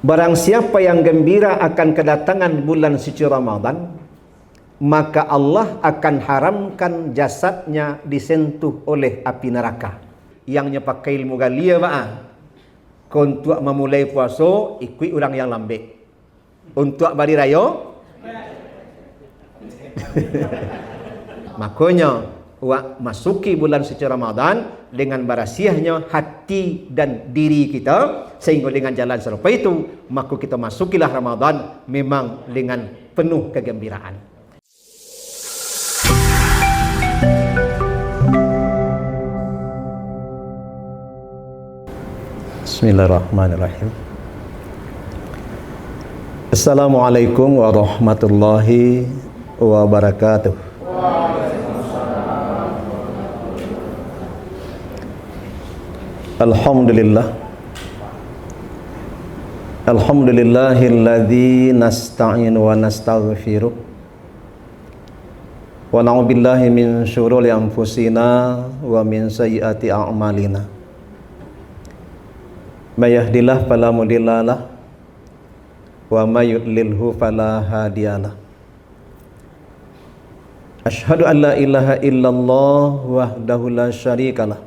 Barang siapa yang gembira akan kedatangan bulan suci Ramadan, maka Allah akan haramkan jasadnya disentuh oleh api neraka. Yang pakai ilmu galia untuk memulai puasa ikut orang yang lambik. Untuk bari raya makanya masuki bulan suci Ramadan dengan barasiahnya hati dan diri kita, sehingga dengan jalan serupa itu maka kita masukilah Ramadan memang dengan penuh kegembiraan. Bismillahirrahmanirrahim. Assalamualaikum warahmatullahi wabarakatuh. Alhamdulillah. Alhamdulillahilladzi nasta'inu wa nastaghfiruh. Wa na'udzubillahi min syururi anfusina wa min sayyiati a'malina. May yahdihillahu fala mudhillalah wa may yudlilhu fala hadiyalah. Asyhadu an la ilaha illallah wahdahu la syarikalah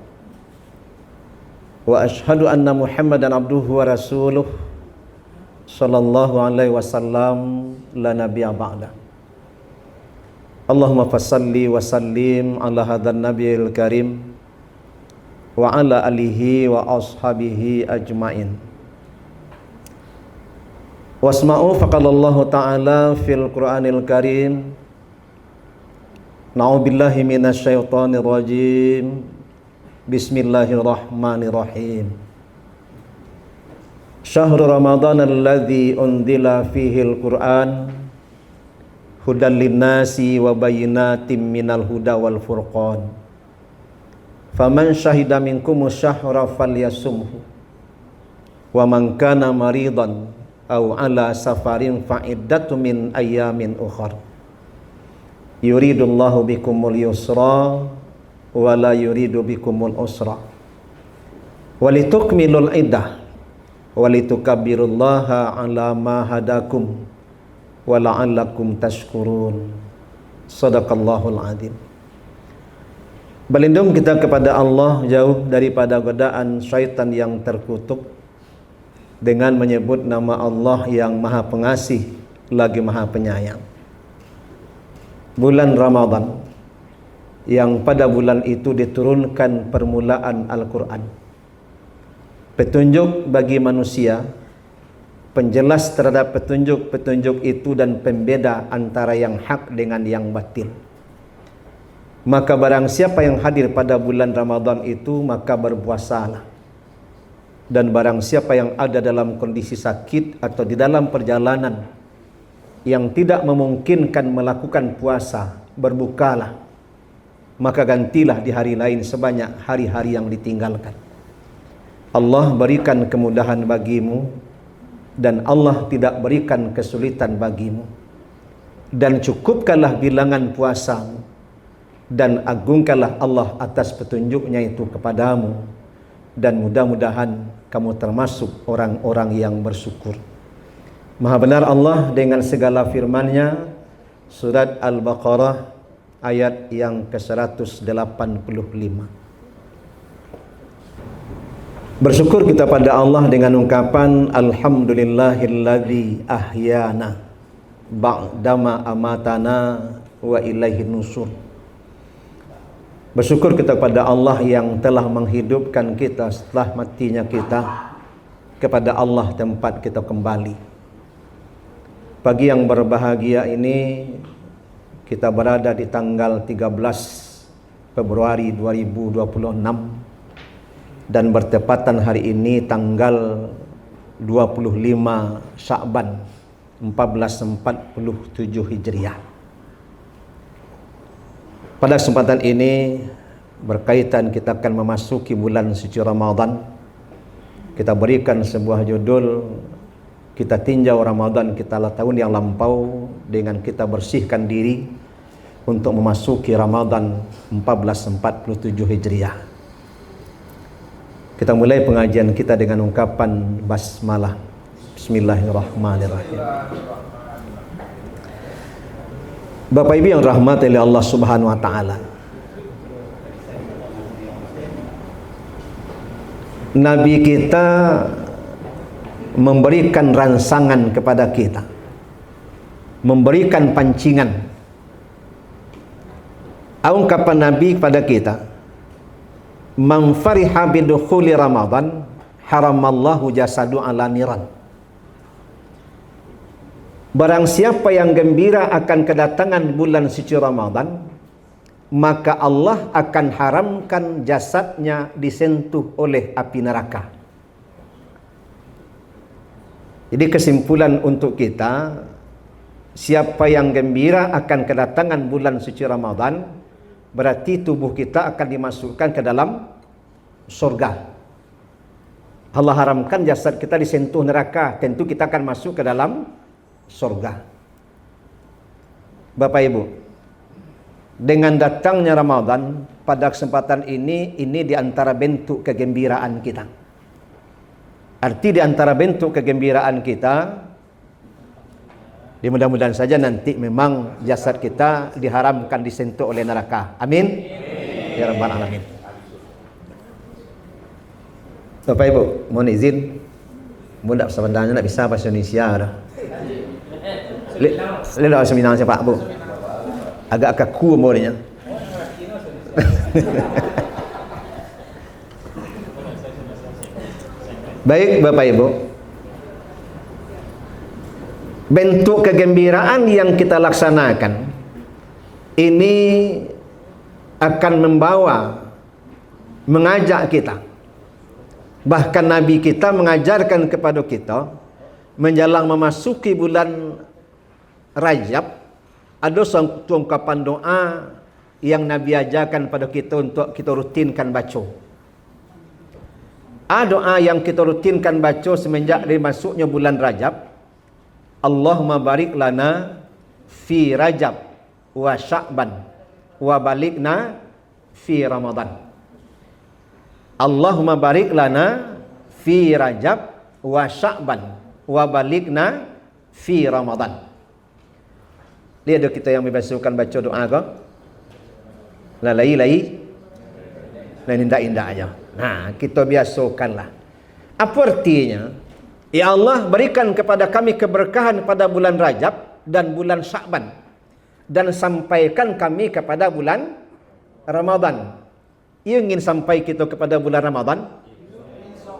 wa asyhadu anna Muhammadan abduhu wa rasuluh sallallahu alaihi wasallam la nabiyya ba'da. Allahumma fassalli wa sallim ala hadzal nabiyil karim wa ala alihi wa ashabihi ajmain. Wasma'u faqalallahu ta'ala fil Qur'anil Karim. Na'udzubillahi minasyaitonir rajim. Bismillahirrahmanirrahim. Syahrul Ramadan alladzi unzila fihil Qur'an hudan linnasi wa bayyinatin minal huda wal furqan. Faman syahida minkumus syahra falyasumhu wa man kana maridan aw ala safarin fa'iddatu min ayyamin ukhar. Yuridullahu bikumul yusra wa la yuridu bikumul usra walitukmilul iddah walitukabbirullaha ala ma hadakum wa la'allakum tashkurun. Sadaqallahul adzim. Berlindung kita kepada Allah jauh daripada godaan syaitan yang terkutuk dengan menyebut nama Allah yang Maha Pengasih lagi Maha Penyayang. Bulan Ramadan yang pada bulan itu diturunkan permulaan Al-Quran, petunjuk bagi manusia, penjelas terhadap petunjuk-petunjuk itu dan pembeda antara yang hak dengan yang batil. Maka barang siapa yang hadir pada bulan Ramadan itu maka berpuasalah. Dan barang siapa yang ada dalam kondisi sakit atau di dalam perjalanan yang tidak memungkinkan melakukan puasa, berbukalah. Maka gantilah di hari lain sebanyak hari-hari yang ditinggalkan. Allah berikan kemudahan bagimu dan Allah tidak berikan kesulitan bagimu. Dan cukupkanlah bilangan puasamu dan agungkanlah Allah atas petunjuknya itu kepadamu, dan mudah-mudahan kamu termasuk orang-orang yang bersyukur. Maha benar Allah dengan segala firman-Nya. Surat Al-Baqarah ayat yang ke-185. Bersyukur kita pada Allah dengan ungkapan alhamdulillahilladzi ahyana ba'dama amatana wa ilaihin nusur. Bersyukur kita kepada Allah yang telah menghidupkan kita setelah matinya kita. Kepada Allah tempat kita kembali. Pagi yang berbahagia ini kita berada di tanggal 13 Februari 2026 dan bertepatan hari ini tanggal 25 Sya'ban 1447 Hijriah. Pada kesempatan ini berkaitan kita akan memasuki bulan suci Ramadan. Kita berikan sebuah judul, kita tinjau Ramadan kita tahun yang lampau dengan kita bersihkan diri untuk memasuki Ramadan 1447 Hijriah. Kita mulai pengajian kita dengan ungkapan basmalah. Bismillahirrahmanirrahim. Bapak Ibu yang rahmati oleh Allah Subhanahu wa taala. Nabi kita memberikan rangsangan kepada kita, memberikan pancingan. Ungkapan Nabi kepada kita, man fariha bidukhuli Ramadan haramallahu jasadu ala niran. Barang siapa yang gembira akan kedatangan bulan suci Ramadan, maka Allah akan haramkan jasadnya disentuh oleh api neraka. Jadi kesimpulan untuk kita, siapa yang gembira akan kedatangan bulan suci Ramadan, berarti tubuh kita akan dimasukkan ke dalam surga. Allah haramkan jasad kita disentuh neraka, tentu kita akan masuk ke dalam surga. Bapak Ibu, dengan datangnya Ramadan pada kesempatan ini di antara bentuk kegembiraan kita. Arti di antara bentuk kegembiraan kita, mudah-mudahan saja nanti memang jasad kita diharamkan disentuh oleh neraka. Amin. Ya Rabbal Alamin. Bapak Ibu, mohon izin, mudah sebenarnya nak bisa bahasa Indonesia dah. Lihat seminarnya Pak Bu. Agak kaku umurnya. Baik Bapak Ibu, bentuk kegembiraan yang kita laksanakan ini akan mengajak kita, bahkan Nabi kita mengajarkan kepada kita menjelang memasuki bulan Rajab, ada satu ungkapan doa yang Nabi ajarkan pada kita untuk kita rutinkan baca. Doa yang kita rutinkan baca semenjak masuknya bulan Rajab. Allahumma barik lana fi Rajab wa Sya'ban wa balikna fi Ramadan. Allahumma barik lana fi Rajab wa Sya'ban wa balikna fi Ramadan. Lihat ada kita yang biasakan baca doa ke? Lain indah-indah aja. Nah, kita biasakanlah. Apa artinya? Ya Allah, berikan kepada kami keberkahan pada bulan Rajab dan bulan Sya'ban, dan sampaikan kami kepada bulan Ramadan. Ia ingin sampai kita kepada bulan Ramadan?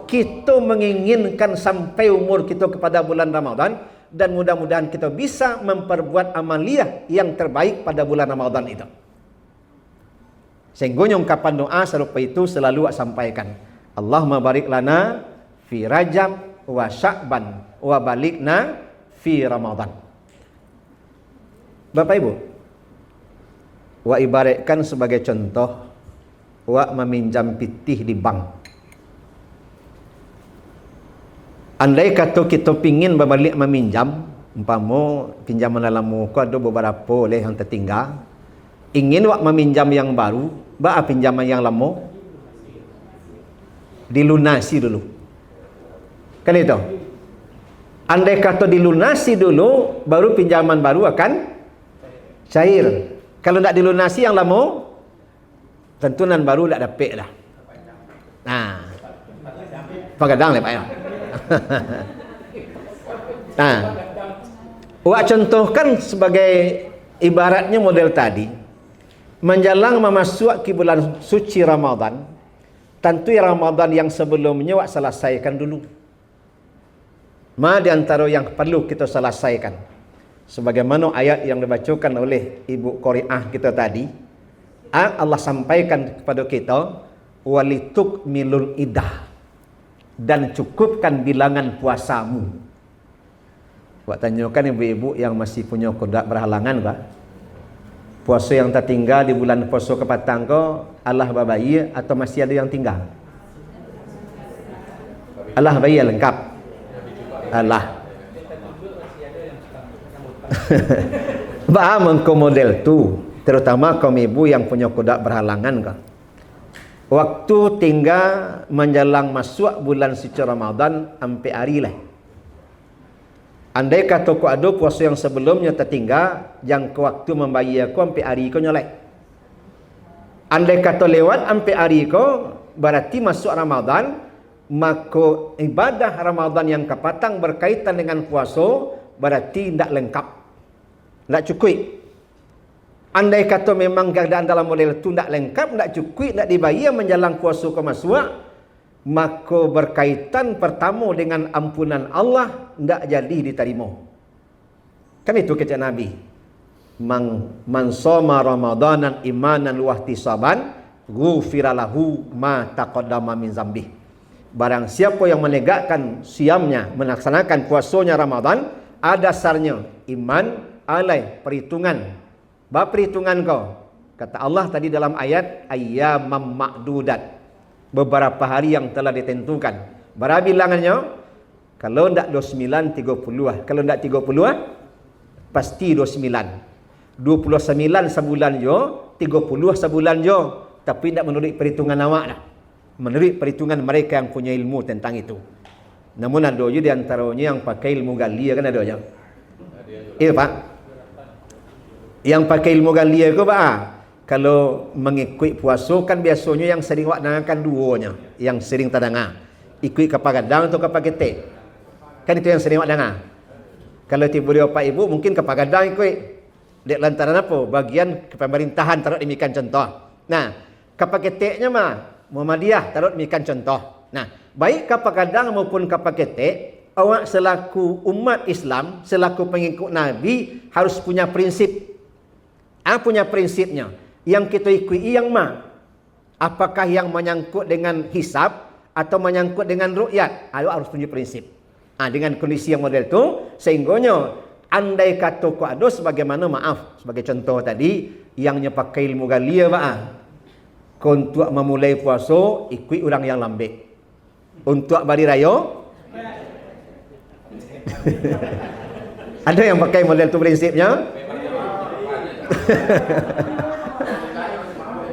Kita menginginkan sampai umur kita kepada bulan Ramadan, dan mudah-mudahan kita bisa memperbuat amaliyah yang terbaik pada bulan Ramadan itu. Sehingga ungkapan doa serupa itu selalu sampaikan. Allahumma barik lana fi Rajab wa Sya'ban wa balikna fi Ramadan. Bapak Ibu, wa ibaratkan sebagai contoh, wa meminjam pitih di bank. Andai kata kita pingin berbalik meminjam, umpama pinjaman dalam muka ada beberapa oleh yang tertinggal, ingin wak meminjam yang baru, ba pinjaman yang lama dilunasi dulu. Kan itu? Andai kata dilunasi dulu, baru pinjaman baru akan cair. Kalau tidak dilunasi yang lama, tentunan baru tidak dapat dah. Nah, pagadang lah Pak ya. Nah, wak contohkan sebagai ibaratnya model tadi, menjelang memasuki bulan suci Ramadan, tentu Ramadan yang sebelumnya wak selesaikan dulu. Di antara yang perlu kita selesaikan, sebagaimana ayat yang dibacakan oleh Ibu Qori'ah kita tadi, Allah sampaikan kepada kita, walituk milul idah, dan cukupkan bilangan puasamu. Buat tanyakan ibu-ibu yang masih punya kodak berhalangan Pak, puasa yang tertinggal di bulan puasa kepatang ko Allah bayi atau masih ada yang tinggal? Allah bayi lengkap. Allah. Paham engkau model tu, terutama kaum ibu yang punya kodak berhalangan ko. Waktu tinggal menjelang masuk bulan suci Ramadan sampai hari lah. Andai kata ku ada puasa yang sebelumnya tertinggal, yang ke waktu membayar ku sampai hari ku nyolek. Andai kata lewat sampai hari ku, berarti masuk Ramadan, maka ibadah Ramadan yang kepatang berkaitan dengan puasa berarti tidak lengkap, tidak cukup. Andai kata memang keadaan dalam model itu tidak lengkap, tidak cukup, tidak dibayar menjelang puasa ke masuk, maka berkaitan pertama dengan ampunan Allah tidak jadi diterima. Kan itu kata Nabi, man shoma ramadanan imanan wa ihtisaban ghufira lahu ma taqaddama min dzambih. Barang siapa yang menegakkan siamnya, melaksanakan puasanya Ramadan, ada dasarnya iman, alai perhitungan. Bab perhitungan kau. Kata Allah tadi dalam ayat ayyamam ma'dudat. Beberapa hari yang telah ditentukan. Berapa bilangannya? Kalau tidak 29, 30. Kalau tidak 30, pasti 29. 29 sebulan jo, 30 sebulan jo. Tapi tidak menurut perhitungan awak dah. Menurut perhitungan mereka yang punya ilmu tentang itu. Namun ada je di antaranya yang pakai ilmu galia, kan ada je. Iya Pak. Yang pakai ilmu galia ke Pak? Kalau mengikut puasa kan biasanya yang sering wak dengarkan duonya, yang sering terdengar. Ikut kapal gadang atau kapal ketek. Kan itu yang sering wak dengar. Kalau tiba dia Pak Ibu mungkin kapal gadang ikut. Dek lantaran apa? Bagian kepemerintahan taruh demikian contoh. Nah, kapal keteknya mah Muhammadiyah taruh demikian contoh. Nah, baik kapal gadang maupun kapal ketek, awak selaku umat Islam, selaku pengikut Nabi harus punya prinsip. Punya prinsipnya. Yang kita ikuti yang mana? Apakah yang menyangkut dengan hisab atau menyangkut dengan ru'yat? Awak harus punya prinsip. Dengan kondisi yang model itu, sehingganya andai kata ku ada sebagaimana maaf sebagai contoh tadi yang pakai ilmu galia Pak. Untuk memulai puasa ikut orang yang lambat. Untuk hari raya ada yang pakai model itu prinsipnya.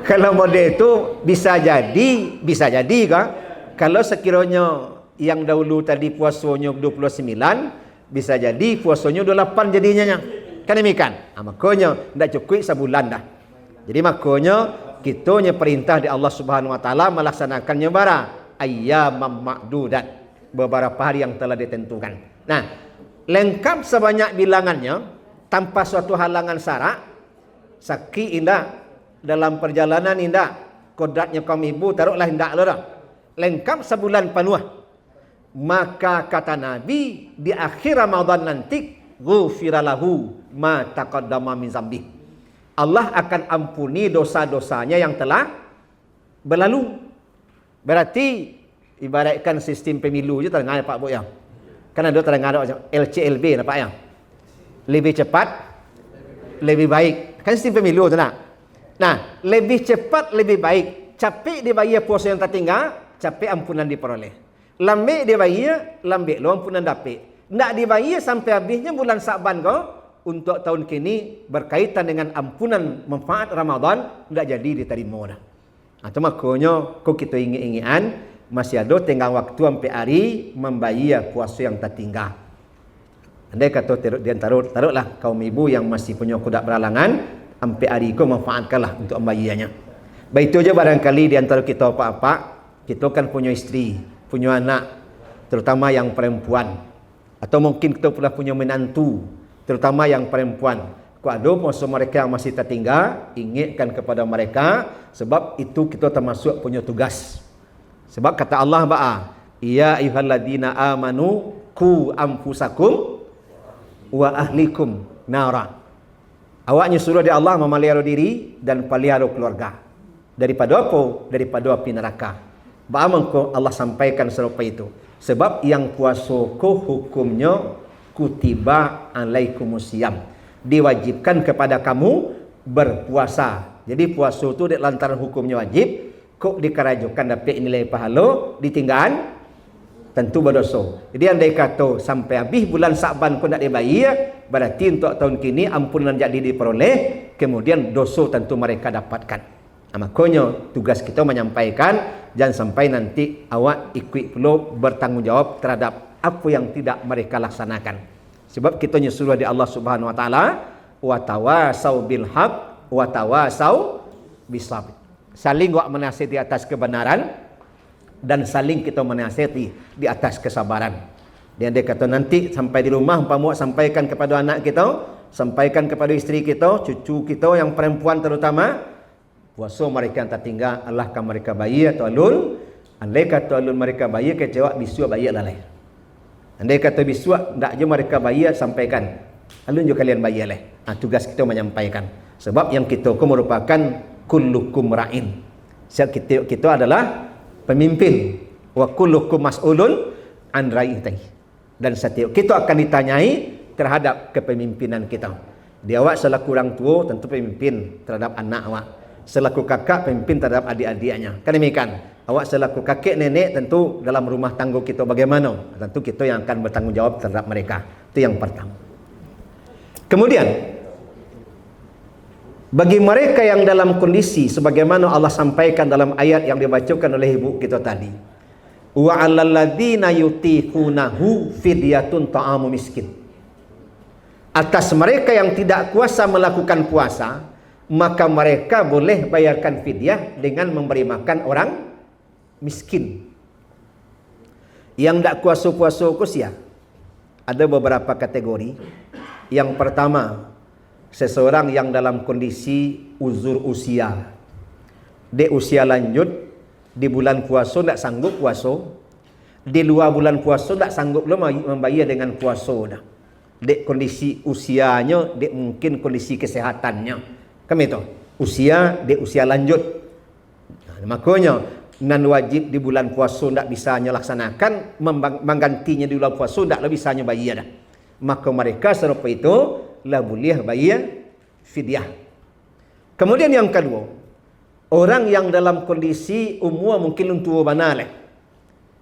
Kalau model itu bisa jadi kah? Kalau sekiranya yang dahulu tadi puasanya 29, bisa jadi puasanya 28 jadinya. Kan demikian. Makanya tidak cukup sebulan dah. Jadi makanya kita perintah di Allah Subhanahu wa taala melaksanakannya bara ayyamam ma'dudat, beberapa hari yang telah ditentukan. Nah, lengkap sebanyak bilangannya tanpa suatu halangan syarak. Sakit indah dalam perjalanan indah, kodratnya kaum ibu taruhlah indah lah. Lengkap sebulan penuh. Maka kata Nabi di akhir Ramadan nanti ghufira lahu ma taqaddama min dzambih. Allah akan ampuni dosa-dosanya yang telah berlalu. Berarti ibaratkan sistem pemilu je terdengar Pak Bu ya. Kan ada terdengar LCLB Pak ya. Lebih cepat, lebih baik. Kan sistem pemilu tu nak. Nah, lebih cepat, lebih baik. Capek dibayar puasa yang tertinggal, capek ampunan diperoleh. Lambat dibayar, lambat lo ampunan dapat. Nak dibayar sampai habisnya bulan Sa'ban kau. Untuk tahun kini berkaitan dengan ampunan manfaat Ramadan tidak jadi diterima dah. Itu makanya kau kita ingat-ingat masih ada tenggang waktu sampai hari membayar puasa yang tertinggal. Andai kata taruhlah kaum ibu yang masih punya kuda beralangan sampai hari kau manfaatkanlah untuk membayarnya. Baik itu aja barangkali di antara kita apa-apa, kita kan punya istri, punya anak, terutama yang perempuan, atau mungkin kita pula punya menantu, terutama yang perempuan. Kalau ada puasa mereka yang masih tertinggal, ingatkan kepada mereka, sebab itu kita termasuk punya tugas. Sebab kata Allah ba'a, ya ayyuhalladzina amanu qu anfusakum wa ahlikum nara. Awaknya suruh di Allah memelihara diri dan pelihara keluarga. Daripada apa? Daripada api neraka. Bagaimana Allah sampaikan serupa itu? Sebab yang puasa ko hukumnya kutiba alaikumusiyam, diwajibkan kepada kamu berpuasa. Jadi puasa itu lantaran hukumnya wajib, kok dikerajukan dapat nilai pahala, ditinggal tentu berdosa. Jadi andai kata sampai habis bulan Sa'ban kau nak dibayar, berarti untuk tahun kini ampunan jadi diperoleh, kemudian dosa tentu mereka dapatkan. Makanya tugas kita menyampaikan, jangan sampai nanti awak ikut pula bertanggungjawab terhadap apa yang tidak mereka laksanakan. Sebab kita nyuruh di Allah Subhanahu wa taala, wa tawasau bil haq wa tawasau bisabr. Saling buat menasihati atas kebenaran dan saling kita menasihati di atas kesabaran. Dia kata nanti sampai di rumah umpama sampaikan kepada anak kita, sampaikan kepada isteri kita, cucu kita yang perempuan terutama, puasa mereka yang tertinggal Allah kan mereka bayi atau alun. Andai kata alun mereka bayi kecewa bisu bayi lalai. Andai kata bisu ndak je mereka bayi sampaikan. Alun juga kalian bayi lalai. Tugas kita menyampaikan. Sebab yang kita merupakan kullukum ra'in. Setiap kita adalah pemimpin. Wa kullukum mas'ulun an ra'iyatihi. Dan setiap kita akan ditanyai terhadap kepemimpinan kita. Dia awak selaku orang tua tentu pemimpin terhadap anak awak. Selaku kakak pemimpin terhadap adik-adiknya. Kan demikian. Awak selaku kakek nenek tentu dalam rumah tangga kita bagaimana? Tentu kita yang akan bertanggungjawab terhadap mereka. Itu yang pertama. Kemudian bagi mereka yang dalam kondisi sebagaimana Allah sampaikan dalam ayat yang dibacakan oleh ibu kita tadi. Wa 'alal ladzina yutiqunahu fidyatun ta'amu miskin. Atas mereka yang tidak kuasa melakukan puasa, maka mereka boleh bayarkan fidyah dengan memberi makan orang miskin. Yang tidak kuasa puasa kusia, ada beberapa kategori. Yang pertama, seseorang yang dalam kondisi uzur usia. Di usia lanjut, di bulan puasa tak sanggup puasa, di luar bulan puasa tak sanggup lo membayar dengan puasa dah. Dek kondisi usianya, dek mungkin kondisi kesehatannya. Kami itu usia, dek usia lanjut. Makanya nan wajib di bulan puasa tak bisa laksanakan, menggantinya di bulan puasa tak bisa bayar dah. Maka mereka serupa itu lah boleh bayar fidyah. Kemudian yang kedua, orang yang dalam kondisi umur mungkin tua banal,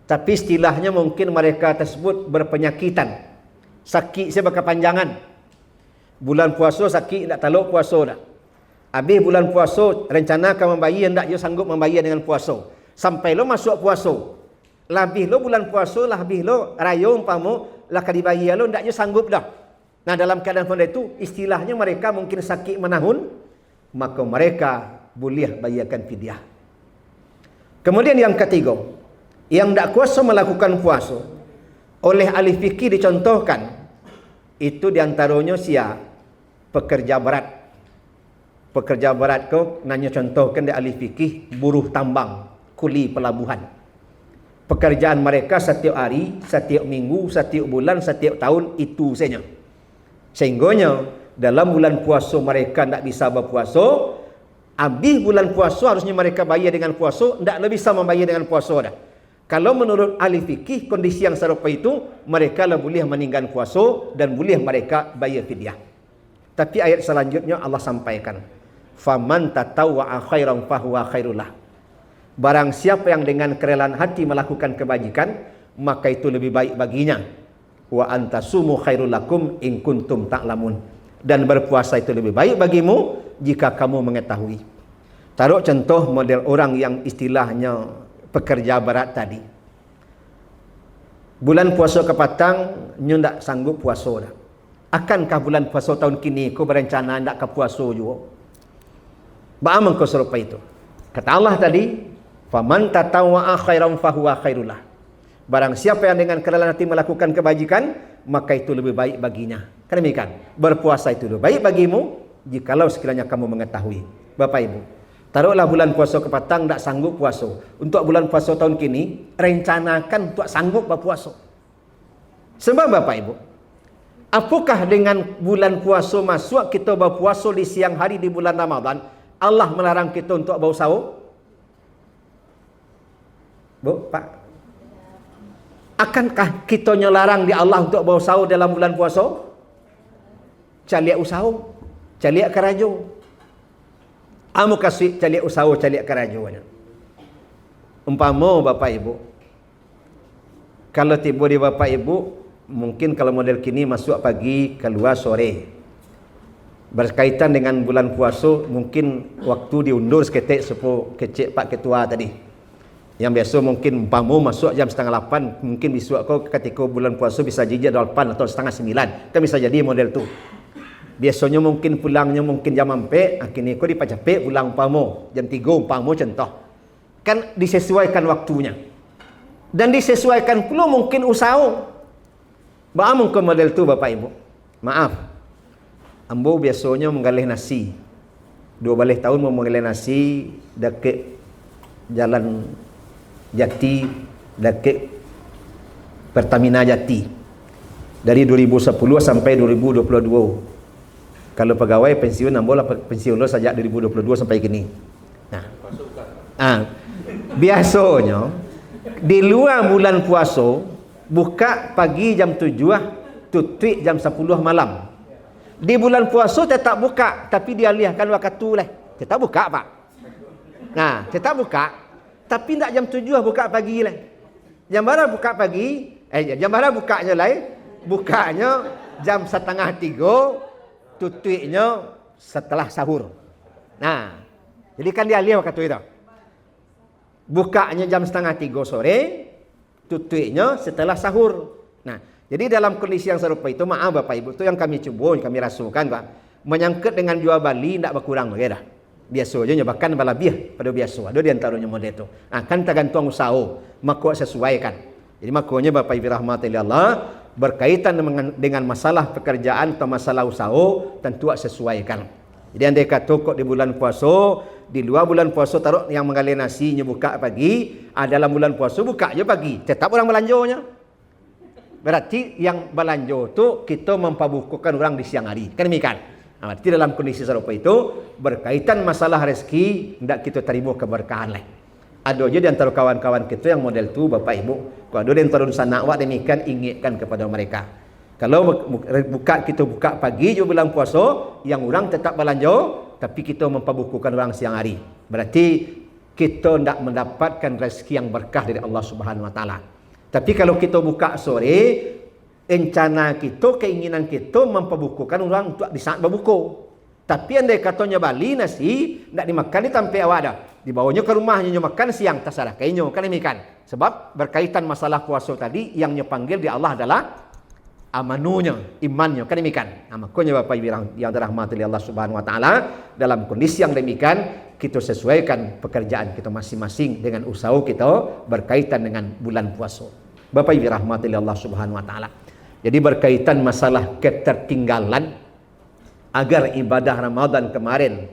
tapi istilahnya mungkin mereka tersebut berpenyakitan, sakit saya berkepanjangan. Bulan puasa sakit tak taluk puasa dah. Habis bulan puasa rencana akan membayar, tak dia sanggup membayar dengan puasa. Sampai lo masuk puasa, lebih lo bulan puasa, lebih lo raya umpama lah kali bayar lo, tak dia sanggup dah. Nah dalam keadaan pada itu istilahnya mereka mungkin sakit menahun, maka mereka boleh bayarkan fidyah. Kemudian yang ketiga, yang tak kuasa melakukan puasa, oleh ahli fikih dicontohkan, itu diantaranya pekerja berat. Pekerja berat kau nanya contohkan di ahli fikih, buruh tambang, kuli pelabuhan. Pekerjaan mereka setiap hari, setiap minggu, setiap bulan, setiap tahun itu saja. Sehingganya dalam bulan puasa mereka tak bisa berpuasa. Habis bulan puasa harusnya mereka bayar dengan puasa, tak bisa membayar dengan puasa dah. Kalau menurut ahli fikih kondisi yang serupa itu, mereka lah boleh meninggalkan puasa dan boleh mereka bayar fidyah. Tapi ayat selanjutnya Allah sampaikan, faman tatawwa'a khairan fahuwa khairullah. Barang siapa yang dengan kerelaan hati melakukan kebajikan, maka itu lebih baik baginya. Wa antasumu khairul lakum in kuntum ta'lamun. Dan berpuasa itu lebih baik bagimu jika kamu mengetahui. Taruh contoh model orang yang istilahnya pekerja berat tadi. Bulan puasa kepatang, nyu tak sanggup puasa dah. Akankah bulan puasa tahun kini kau berencana nak ke puasa juga? Bagaimana kau serupa itu? Kata Allah tadi, faman tatawwa'a khairan fahuwa khairullah. Barang siapa yang dengan kerelaan hati melakukan kebajikan, maka itu lebih baik baginya. Kan demikian. Berpuasa itu lebih baik bagimu jikalau sekiranya kamu mengetahui. Bapak Ibu, taruhlah bulan puasa kepatang tak sanggup puasa. Untuk bulan puasa tahun kini, rencanakan untuk sanggup berpuasa. Sebab Bapak Ibu, apakah dengan bulan puasa masuk kita berpuasa di siang hari di bulan Ramadan, Allah melarang kita untuk bau sahur? Bu, Pak, akankah kita nyelarang di Allah untuk bau sahur dalam bulan puasa? Caliak usaha, caliak kerajo. Amu kasih caliak usaha, caliak kerajo. Umpama Bapak Ibu, kalau tiba di Bapak Ibu, mungkin kalau model kini masuk pagi, keluar sore. Berkaitan dengan bulan puasa, mungkin waktu diundur seketik sepo kecik Pak Ketua tadi. Yang biasa mungkin umpamu masuk jam 7:30, mungkin besok kau ketika bulan puasa bisa jejak 8 atau 8:30. Kan bisa jadi model tu. Biasanya mungkin pulangnya mungkin jam 4, akhirnya kau dipacapek pulang umpamu jam 3 umpamu contoh. Kan disesuaikan waktunya. Dan disesuaikan pula mungkin usaha. Bagaimana ke model tu Bapak Ibu? Maaf. Ambo biasanya menggalih nasi. 12 tahun mau menggalih nasi dekat jalan Jati, dekat Pertamina Jati. Dari 2010 sampai 2022. Kalau pegawai pensiun ambo lah pensiun lo sejak 2022 sampai kini. Nah. Biasanya di luar bulan puasa buka pagi jam 7, tutup jam 10 malam. Di bulan puasa tetap buka tapi dialihkan waktu lah. Tetap buka Pak. Nah, tetap buka tapi tidak jam 7 buka pagi lah. Jam berapa buka pagi? Jam berapa bukanya lah? Bukanya jam 2:30, tutupnya setelah sahur. Nah, jadi kan dialih waktu itu. Bukanya jam 2:30 sore, tutupnya setelah sahur. Nah, jadi dalam kondisi yang serupa itu, maaf Bapak Ibu, itu yang kami coba, kami rasukan Pak, menyangkut dengan jual beli tidak berkurang lagi dah. Biasa aja bahkan berlebih pada biasa. Ada di antaranya model itu. Nah, kan tergantung usaha, maka sesuaikan. Jadi makanya Bapak Ibu rahmati Allah, berkaitan dengan masalah pekerjaan atau masalah usaha, tentu sesuaikan. Jadi andai kata kok di bulan puasa, di luar bulan puasa taruh yang menggalih nasinya buka pagi, dalam bulan puasa buka je pagi. Tetap orang belanjanya. Berarti yang belanja tu kita memperbukukan orang di siang hari. Kan demikian. Nah, berarti dalam kondisi serupa itu berkaitan masalah rezeki hendak kita terima keberkahan lah. Ada je di antara kawan-kawan kita yang model tu Bapak Ibu. Kalau ada di antara sanak awak demikian ingatkan kepada mereka. Kalau buka kita buka pagi je bulan puasa, yang orang tetap belanja tapi kita memperbukukan orang siang hari. Berarti kita tidak mendapatkan rezeki yang berkah dari Allah Subhanahu Wa Taala. Tapi kalau kita buka sore, rencana kita, keinginan kita memperbukukan orang untuk di saat berbuka. Tapi andai katanya bali nasi, tidak dimakan di tempat awak dah. Dibawanya ke rumahnya makan siang, terserah kayaknya kan demikian. Sebab berkaitan masalah puasa tadi, yang panggil di Allah adalah amanunya, imannya, kan demikian. Nah, makanya Bapak Ibu yang dirahmati Allah Subhanahu Wa Taala, dalam kondisi yang demikian kita sesuaikan pekerjaan kita masing-masing dengan usaha kita berkaitan dengan bulan puasa. Bapak Ibu rahmati Allah Subhanahu Wa Taala. Jadi berkaitan masalah ketertinggalan agar ibadah Ramadan kemarin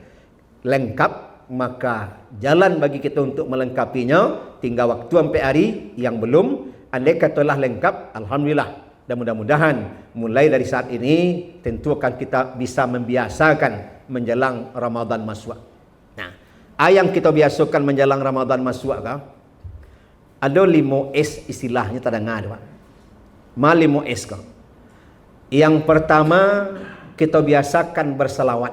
lengkap, maka jalan bagi kita untuk melengkapinya tinggal waktu sampai hari yang belum. Andai katalah lengkap, alhamdulillah. Dan mudah-mudahan mulai dari saat ini tentu akan kita bisa membiasakan menjelang Ramadan masuk. Nah, yang kita biasakan menjelang Ramadan masuk ada 5S istilahnya terdengar Pak. 5S kau. Yang pertama kita biasakan berselawat.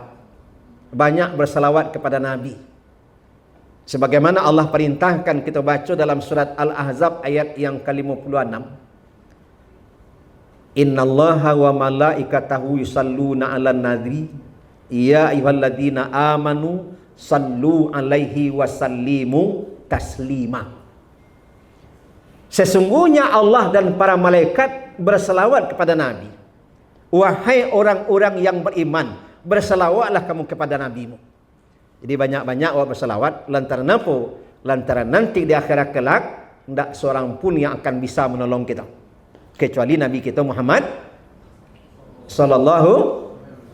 Banyak berselawat kepada Nabi. Sebagaimana Allah perintahkan kita baca dalam surat Al-Ahzab ayat yang ke-56. Innallaha wa malaikatahu yusalluna 'alan nabi ya ayyuhalladzina amanu sallu 'alaihi wa sallimu taslima. Sesungguhnya Allah dan para malaikat berselawat kepada Nabi. Wahai orang-orang yang beriman, berselawatlah kamu kepada nabimu. Jadi banyak-banyak awak berselawat. Lantaran apa? Lantaran nanti di akhirat kelak tidak seorang pun yang akan bisa menolong kita kecuali Nabi kita Muhammad sallallahu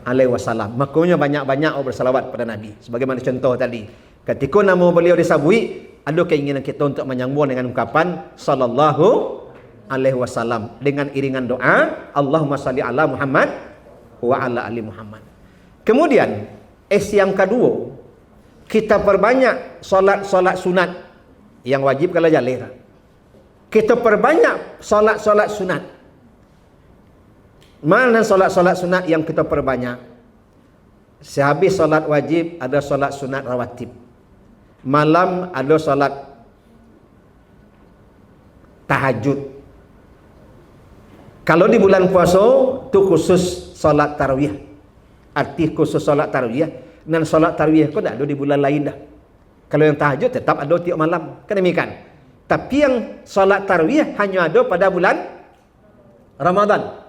alaihi wasallam. Makanya banyak-banyak awak berselawat pada Nabi. Sebagaimana contoh tadi, ketika nama beliau disabui, ada keinginan kita untuk menyambung dengan ungkapan sallallahu alaihi wasallam dengan iringan doa Allahumma salli ala Muhammad wa ala ali Muhammad. Kemudian yang kedua, kita perbanyak solat sunat yang wajib kalau jalih. Kita perbanyak solat sunat. Mana solat sunat yang kita perbanyak? Sehabis solat wajib ada solat sunat rawatib. Malam ada solat tahajud. Kalau di bulan puasa tu khusus solat tarawih. Arti khusus solat tarawih. Dan solat tarawih kau tak ada di bulan lain dah. Kalau yang tahajud tetap ada tiap malam. Kan demikian. Tapi yang solat tarawih hanya ada pada bulan Ramadan.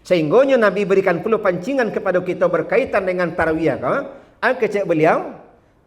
Sehingganya Nabi berikan pula pancingan kepada kita berkaitan dengan tarawih. Kecek beliau,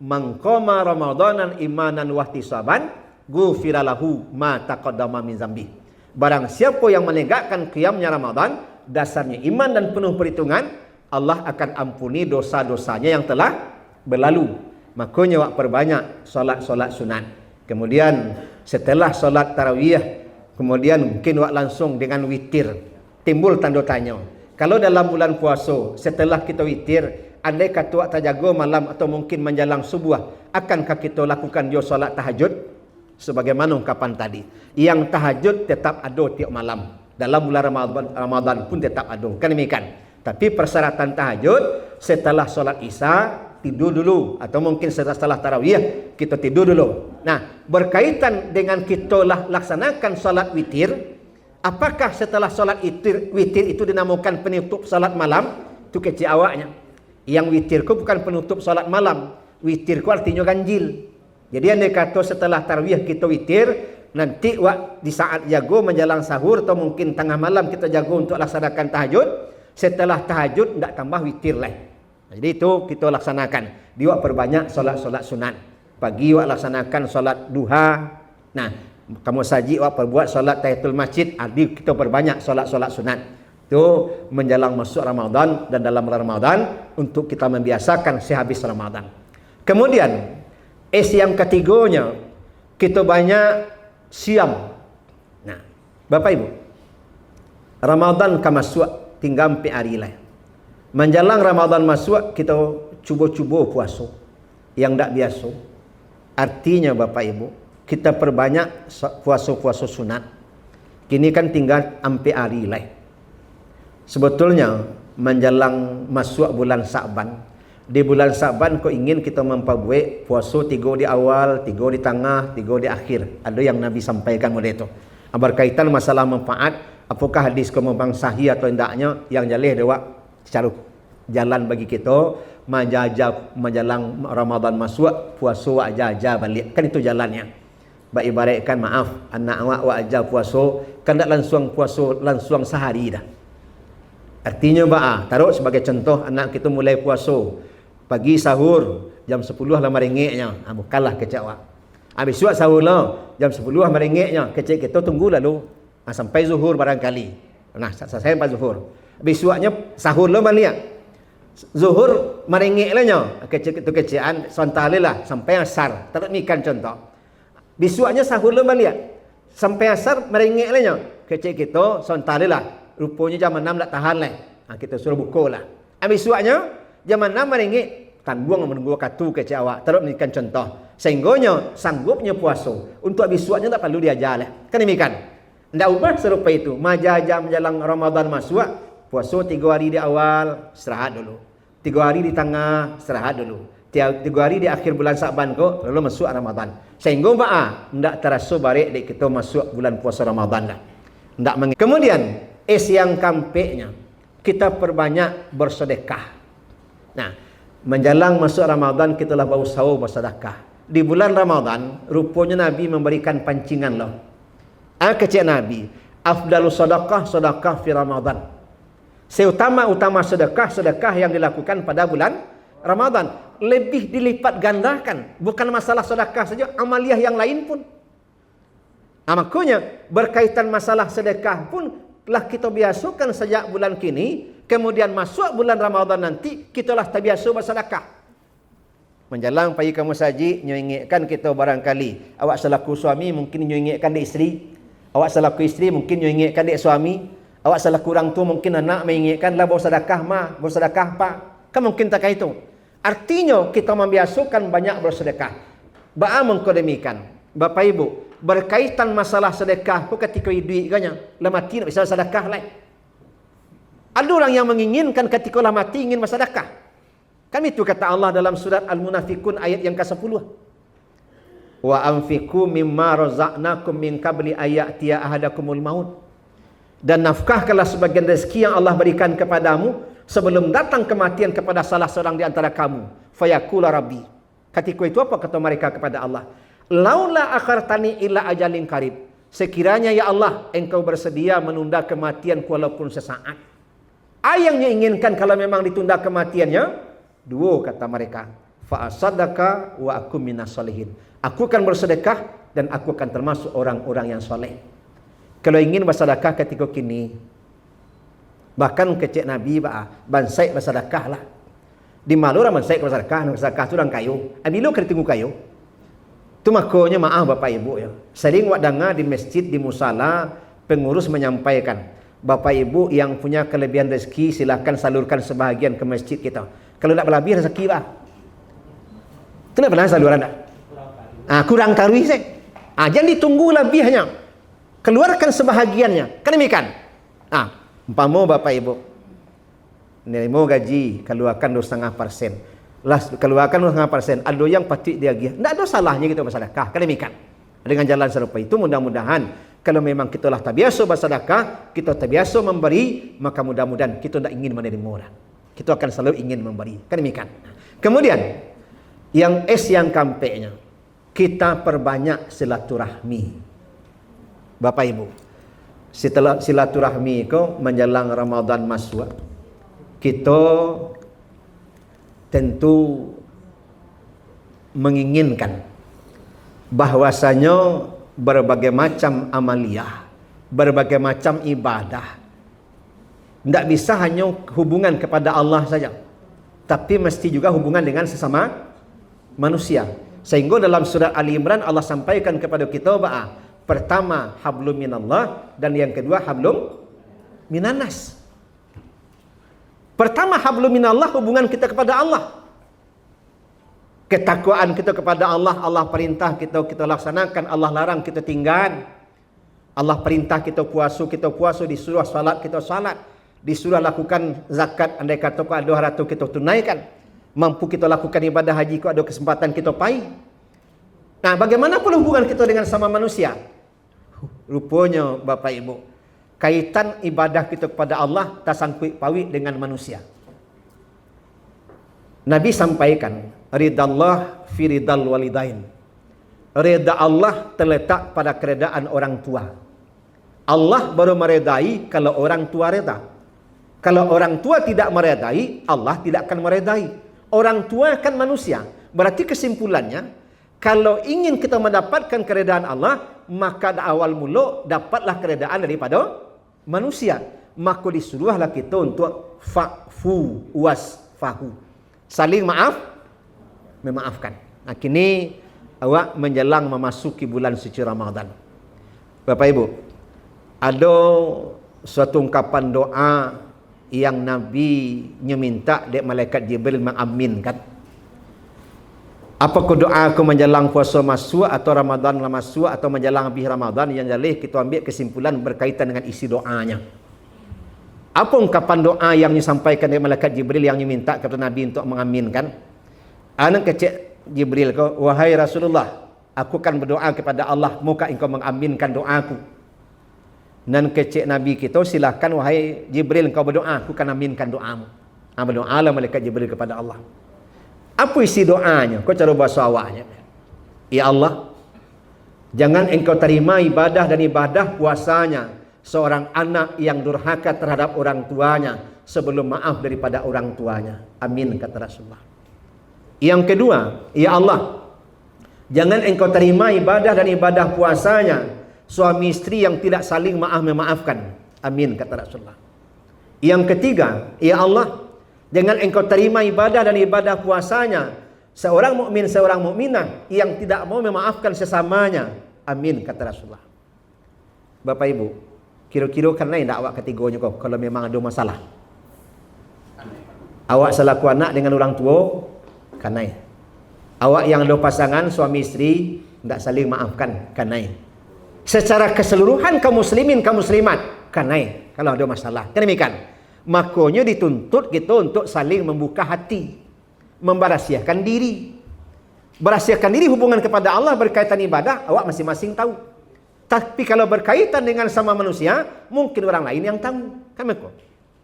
"Man qama Ramadanan imanan wahtisaban, ghufira lahu ma taqaddama min zambi." Barang siapa yang menegakkan qiyamnya Ramadan, dasarnya iman dan penuh perhitungan, Allah akan ampuni dosa-dosanya yang telah berlalu. Makanya awak perbanyak solat-solat sunat. Kemudian setelah solat tarawih, kemudian mungkin awak langsung dengan witir. Timbul tanda tanya. Kalau dalam bulan puasa, setelah kita witir, andai kata awak terjaga malam atau mungkin menjelang subuh, akankah kita lakukan dia solat tahajud? Sebagaimana ungkapan tadi. Yang tahajud tetap ada tiap malam. Dalam bulan Ramadan pun tetap ada. Kan demikian. Tapi persyaratan tahajud setelah solat isya tidur dulu, atau mungkin setelah tarawih kita tidur dulu. Nah, berkaitan dengan kita laksanakan solat witir, apakah setelah solat witir itu dinamakan penutup solat malam? Itu kecil awaknya. Yang witirku bukan penutup solat malam. Witirku artinya ganjil. Jadi andai kata setelah tarawih kita witir, nanti di saat jago menjelang sahur atau mungkin tengah malam kita jago untuk laksanakan tahajud. Setelah tahajud tidak tambah witir lah. Jadi itu kita laksanakan. Dia perbanyak solat-solat sunat. Pagi awak laksanakan solat duha. Nah, kamu saji awak perbuat solat tahiyatul masjid. Adi kita perbanyak solat-solat sunat. Itu menjelang masuk Ramadan dan dalam Ramadan untuk kita membiasakan sehabis Ramadan. Kemudian yang ketiganya, kita banyak siam. Nah, Bapak Ibu, Ramadan kan masuk tinggal 4 hari lah. Menjelang Ramadan masuk, kita cuba-cuba puasa yang tak biasa. Artinya Bapak Ibu, kita perbanyak puasa-puasa sunat. Kini kan tinggal 4 hari lah. Sebetulnya menjelang masuk bulan Sa'ban, di bulan Sa'ban kau ingin kita memperbuat puasa 3 di awal, 3 di tengah, 3 di akhir. Ada yang Nabi sampaikan oleh itu. Berkaitan masalah manfaat, apakah hadis kau memang sahih atau tidaknya, yang jalih dewa secara jalan bagi kita menjajah menjelang Ramadan masuk puasa aja balik. Kan itu jalannya. Ba ibaratkan maaf, anak awak aja puasa, kan tak langsung puasa langsung sehari dah. Artinya taruh sebagai contoh, anak kita mulai puasa pagi sahur jam 10 lah meringiknya, bukanlah kecek awak. Habis suat sahur lah jam 10 lah meringiknya, kecek kita tunggu lalu sampai zuhur barangkali. Nah, sampai zuhur. Habis suatnya sahur lah balik. Zuhur meringik lah nya, kecek itu kecekan sontale lah sampai asar. Tak mikan contoh. Bisuaknya sahur lah balik. Sampai asar meringik lah nya, kecek kita sontale lah. Rupanya jam 6 tak tahan lah. Kita suruh buka lah. Habis suatnya jam 6 meringik, kan buang menunggu katu kecek awak. Tak mikan contoh. Sehingganya sanggupnya puasa. Untuk habis suatnya tak perlu diajar lah. Kan demikian. Tidak ubah serupa itu. Majajah menjelang Ramadan masuk, puasa 3 hari di awal, istirahat dulu. 3 hari di tengah, istirahat dulu. 3 hari di akhir bulan Sa'ban kok, lalu masuk Ramadan. Sehingga tidak terasa balik kita masuk bulan puasa Ramadan lah. Kemudian yang kampeknya, kita perbanyak bersedekah. Nah, menjelang masuk Ramadan kita lah berusaha bersedekah. Di bulan Ramadan, rupanya Nabi memberikan pancingan loh. Kecik Nabi, afdalus sedekah fi Ramadan. Seutama-utama sedekah yang dilakukan pada bulan Ramadan. Lebih dilipat gandakan. Bukan masalah sedekah saja, amaliah yang lain pun. Makanya berkaitan masalah sedekah pun telah kita biasakan sejak bulan kini. Kemudian masuk bulan Ramadan nanti, kita lah terbiasa bersedekah. Menjelang pagi kamu saji, nyingatkan kita barangkali. Awak selaku suami mungkin nyingatkan di isteri. Awak selaku isteri mungkin nyingatkan di suami. Awak selaku orang tua mungkin anak mengingatkan lah bersedekah bersedekah pak. Kan mungkin tak itu. Artinya kita membiasakan banyak bersedekah. Mengkodemikan. Bapak Ibu, berkaitan masalah sedekah pun ketika duit ganya, lah mati nak bisa sedekah lah. Ada orang yang menginginkan ketika lah mati ingin bersedekah. Kan itu kata Allah dalam surat Al-Munafikun ayat yang ke-10. Wa anfiqu mimma razaqnakum min qabli ayatiya ahadakumul maut. Dan nafkahkanlah sebagian rezeki yang Allah berikan kepadamu sebelum datang kematian kepada salah seorang di antara kamu. Fayaqula rabbi. Ketika itu apa kata mereka kepada Allah? Laula akhartani ila ajalin karib. Sekiranya ya Allah engkau bersedia menunda kematian walaupun sesaat. Yang inginkan kalau memang ditunda kematiannya, dua kata mereka. Fa asadaka wa aku minas solihin. Aku akan bersedekah dan aku akan termasuk orang-orang yang soleh. Kalau ingin bersedekah ketika kini, bahkan kecek Nabi bansai bersedekah lah. Di malu orang bansai bersedekah tu orang kayu. Amilo kertingu kayu. Tu makanya maaf Bapak Ibu ya. Sering wak dengar di masjid, di musala, pengurus menyampaikan, Bapak Ibu yang punya kelebihan rezeki silakan salurkan sebahagian ke masjid kita. Kalau tak berlebih rezeki bah. Tu nak pernah saluran tak? Kurang tarwih sih. Jangan ditunggu lebihnya. Keluarkan sebahagiannya. Kan demikian. Umpama Bapak Ibu nerimo gaji keluarkan 2,5%. Lah keluarkan 2,5%. Ada yang patut dia gih. Tak ada salahnya kita bersedekah. Kan demikian. Dengan jalan serupa itu mudah-mudahan kalau memang kita lah terbiasa bersedekah, kita terbiasa memberi, maka mudah-mudahan kita tak ingin menerima orang. Kita akan selalu ingin memberi. Kan demikian. Kemudian yang yang kampeknya, kita perbanyak silaturahmi. Bapak Ibu, setelah silaturahmi itu menjelang Ramadan masuk, kita tentu menginginkan bahwasanya berbagai macam amaliyah, berbagai macam ibadah tidak bisa hanya hubungan kepada Allah saja, tapi mesti juga hubungan dengan sesama manusia. Sehingga dalam surat Ali Imran Allah sampaikan kepada kita pertama hablum minallah dan yang kedua hablum minanas. Pertama hablum minallah, hubungan kita kepada Allah. Ketakwaan kita kepada Allah. Allah perintah kita laksanakan, Allah larang kita tinggal. Allah perintah kita puasa, disuruh salat kita salat, disuruh lakukan zakat andai kata ada 200 kita tunaikan. Mampu kita lakukan ibadah haji kalau ada kesempatan kita pai. Nah, bagaimana pula hubungan kita dengan sama manusia? Rupanya Bapak Ibu, kaitan ibadah kita kepada Allah tak sangkut paut dengan manusia. Nabi sampaikan, ridallah fi ridal walidain. Reda Allah terletak pada keredaan orang tua. Allah baru meredai kalau orang tua reda. Kalau orang tua tidak meredai, Allah tidak akan meredai. Orang tua kan manusia. Berarti kesimpulannya, kalau ingin kita mendapatkan keredaan Allah, maka awal mula dapatlah keredaan daripada manusia. Maka disuruhlah kita untuk fa'fu wasfahu. Saling memaafkan. Nah, kini awak menjelang memasuki bulan suci Ramadan. Bapak Ibu, ada suatu ungkapan doa yang Nabi minta dari malaikat Jibril mengaminkan. Apakah doa aku menjelang puasa masuk atau Ramadan masuk atau menjelang habis Ramadan, yang jalih kita ambil kesimpulan berkaitan dengan isi doanya. Apa ungkapan doa yang disampaikan dari malaikat Jibril yang diminta kepada Nabi untuk mengaminkan? Anak kecil Jibril kau, wahai Rasulullah, aku akan berdoa kepada Allah, muka engkau mengaminkan doaku. Dan kecil Nabi kita, silakan wahai Jibril engkau berdoa, aku akan aminkan doamu. Berdoalah malaikat Jibril kepada Allah. Apa isi doanya? Kau cara bahasa awaknya. Ya Allah, jangan engkau terima ibadah dan ibadah puasanya seorang anak yang durhaka terhadap orang tuanya sebelum maaf daripada orang tuanya. Amin, kata Rasulullah. Yang kedua, ya Allah, jangan engkau terima ibadah dan ibadah puasanya suami istri yang tidak saling memaafkan. Amin, kata Rasulullah. Yang ketiga, ya Allah, jangan engkau terima ibadah dan ibadah puasanya seorang mukmin, seorang mukminah yang tidak mau memaafkan sesamanya. Amin, kata Rasulullah. Bapak Ibu, kira-kira kan lain tak awak ketiganya kau kalau memang ada masalah? Awak selaku anak dengan orang tua, kanai. Awak yang ada pasangan suami istri tidak saling maafkan, kanai. Secara keseluruhan kaum muslimin, kaum muslimat, kanai kalau ada masalah. Kan demikian. Makanya dituntut kita untuk saling membuka hati, memberahasiakan diri. Berahasiakan diri hubungan kepada Allah berkaitan ibadah, awak masing-masing tahu. Tapi kalau berkaitan dengan sama manusia, mungkin orang lain yang tahu. Kan begitu.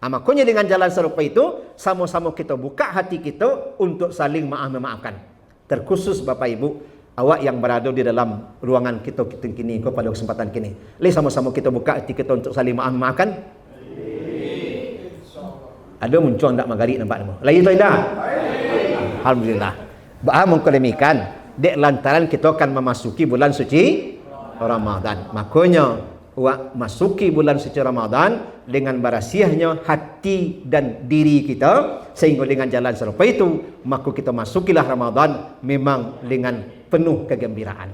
Makanya dengan jalan serupa itu, sama-sama kita buka hati kita untuk saling memaafkan. Terkhusus Bapak Ibu, awak yang berada di dalam ruangan kita kini pada kesempatan kini. Li sama-sama kita buka hati kita untuk saling maafkan. Ada muncul tak magari nampak nama. Lagi tu dah. Alhamdulillah. Mengkolemikan dek lantaran kita akan memasuki bulan suci Ramadan. Makanya awak masuki bulan suci Ramadan dengan berasiahnya hati dan diri kita, sehingga dengan jalan serupa itu maka kita masukilah Ramadan memang dengan penuh kegembiraan.